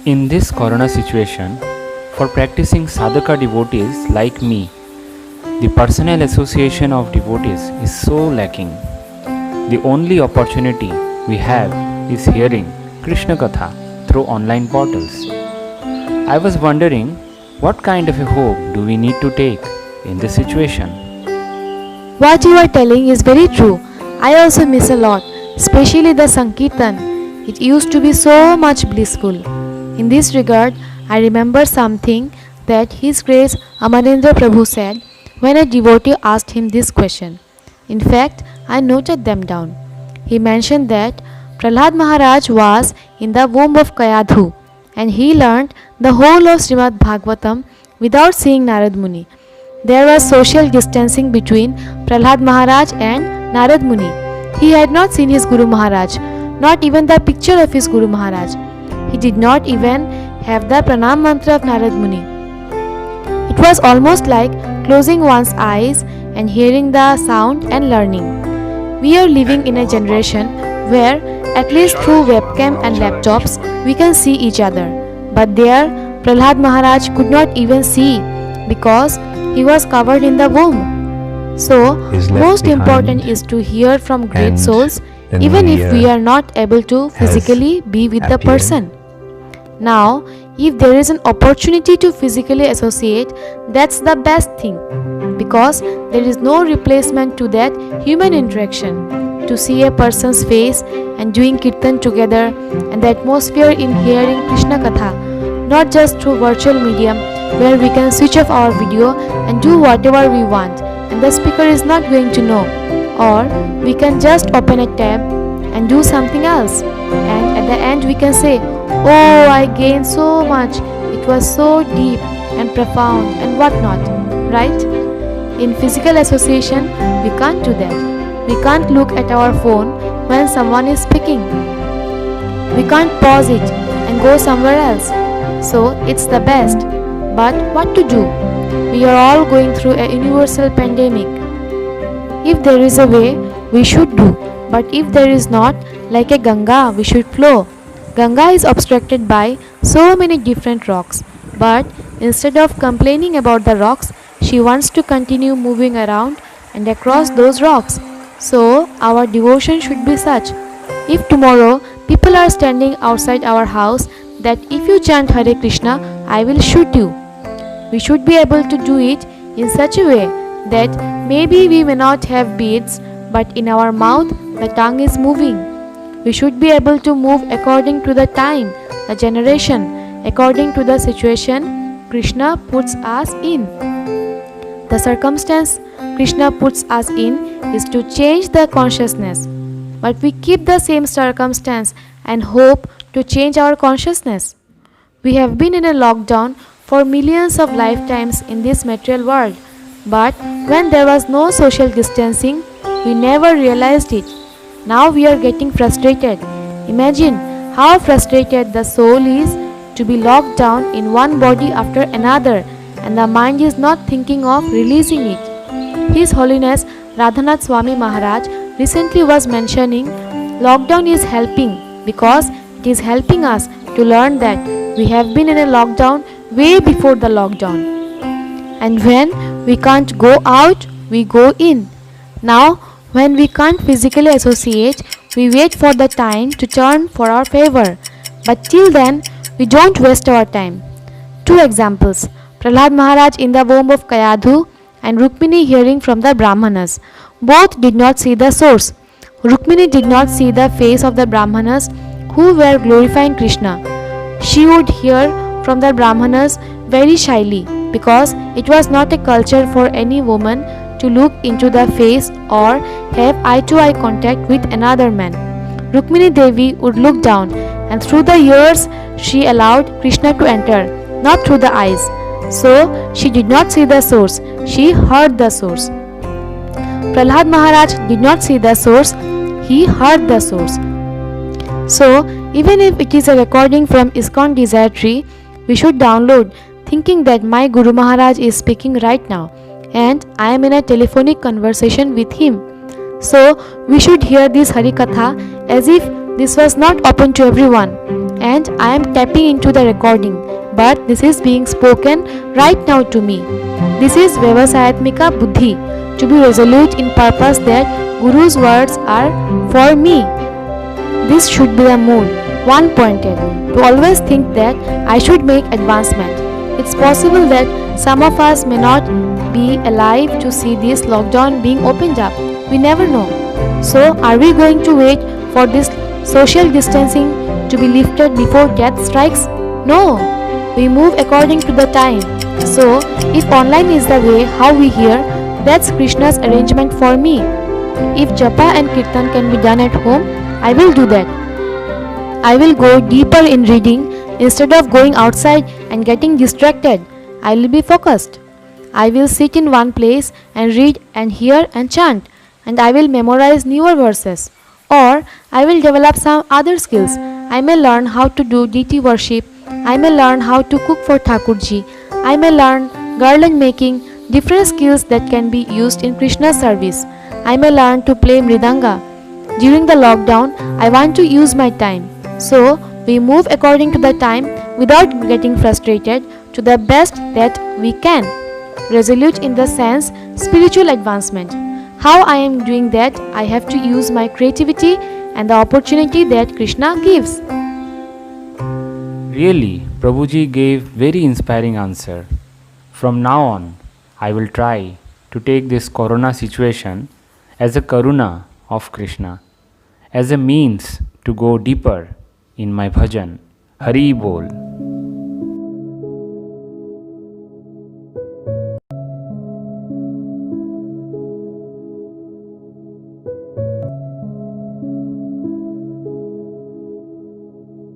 In this corona situation, for practicing sadhaka devotees like me, the personal association of devotees is so lacking. The only opportunity we have is hearing Krishna Katha through online portals. I was wondering what kind of a hope do we need to take in this situation? What you are telling is very true. I also miss a lot, especially the Sankirtan. It used to be so much blissful. In this regard, I remember something that His Grace Amarendra Prabhu said when a devotee asked him this question. In fact, I noted them down. He mentioned that Prahlad Maharaj was in the womb of Kayadhu and he learnt the whole of Srimad Bhagavatam without seeing Narad Muni. There was social distancing between Prahlad Maharaj and Narad Muni. He had not seen his Guru Maharaj, not even the picture of his Guru Maharaj. He did not even have the Pranam mantra of Narad Muni. It was almost like closing one's eyes and hearing the sound and learning. We are living in a generation where, at least through webcam and laptops, we can see each other. But there, Prahlad Maharaj could not even see because he was covered in the womb. So, most important is to hear from great souls even if we are not able to physically be with the person. Now, if there is an opportunity to physically associate, that's the best thing because there is no replacement to that human interaction. To see a person's face and doing kirtan together and the atmosphere in hearing Krishna Katha, not just through virtual medium where we can switch off our video and do whatever we want and the speaker is not going to know, or we can just open a tab and do something else and at the end we can say, oh, I gained so much, it was so deep and profound and whatnot, right? In physical association, we can't do that. We can't look at our phone when someone is speaking. We can't pause it and go somewhere else. So it's the best. But what to do? We are all going through a universal pandemic. If there is a way, we should do. But if there is not, like a Ganga, we should flow. Ganga is obstructed by so many different rocks. But instead of complaining about the rocks, she wants to continue moving around and across those rocks. So our devotion should be such. If tomorrow people are standing outside our house that if you chant Hare Krishna, I will shoot you. We should be able to do it in such a way that maybe we may not have beads, but in our mouth the tongue is moving. We should be able to move according to the time, the generation, according to the situation Krishna puts us in. The circumstance Krishna puts us in is to change the consciousness. But we keep the same circumstance and hope to change our consciousness. We have been in a lockdown for millions of lifetimes in this material world. But when there was no social distancing, we never realized it. Now we are getting frustrated. Imagine how frustrated the soul is to be locked down in one body after another and the mind is not thinking of releasing it. His Holiness Radhanath Swami Maharaj recently was mentioning lockdown is helping because it is helping us to learn that we have been in a lockdown way before the lockdown. And when we can't go out, we go in. Now, when we can't physically associate, we wait for the time to turn for our favor. But till then, we don't waste our time. Two examples. Prahlad Maharaj in the womb of Kayadhu and Rukmini hearing from the Brahmanas. Both did not see the source. Rukmini did not see the face of the Brahmanas who were glorifying Krishna. She would hear from the Brahmanas very shyly because it was not a culture for any woman to look into the face or have eye-to-eye contact with another man. Rukmini Devi would look down and through the ears she allowed Krishna to enter, not through the eyes. So she did not see the source, she heard the source. Prahlad Maharaj did not see the source, he heard the source. So even if it is a recording from ISKCON Desire Tree, we should download thinking that my Guru Maharaj is speaking right now and I am in a telephonic conversation with him. So we should hear this Hari Katha as if this was not open to everyone and I am tapping into the recording, but this is being spoken right now to me. This is Vyavasayatmika Buddhi, to be resolute in purpose that Guru's words are for me. This should be the mood, one pointed, to always think that I should make advancement. It's possible that some of us may not be alive to see this lockdown being opened up. We never know. So, are we going to wait for this social distancing to be lifted before death strikes? No. We move according to the time. So, if online is the way how we hear, that's Krishna's arrangement for me. If japa and kirtan can be done at home, I will do that. I will go deeper in reading instead of going outside and getting distracted. I will be focused. I will sit in one place and read and hear and chant, and I will memorize newer verses. Or I will develop some other skills. I may learn how to do deity worship. I may learn how to cook for Thakurji. I may learn garland making, different skills that can be used in Krishna's service. I may learn to play mridanga. During the lockdown, I want to use my time. So, we move according to the time without getting frustrated to the best that we can. Resolute in the sense spiritual advancement. How I am doing that, I have to use my creativity and the opportunity that Krishna gives. Really, Prabhuji gave very inspiring answer. From now on, I will try to take this corona situation as a karuna of Krishna, as a means to go deeper in my bhajan. Hari Bol.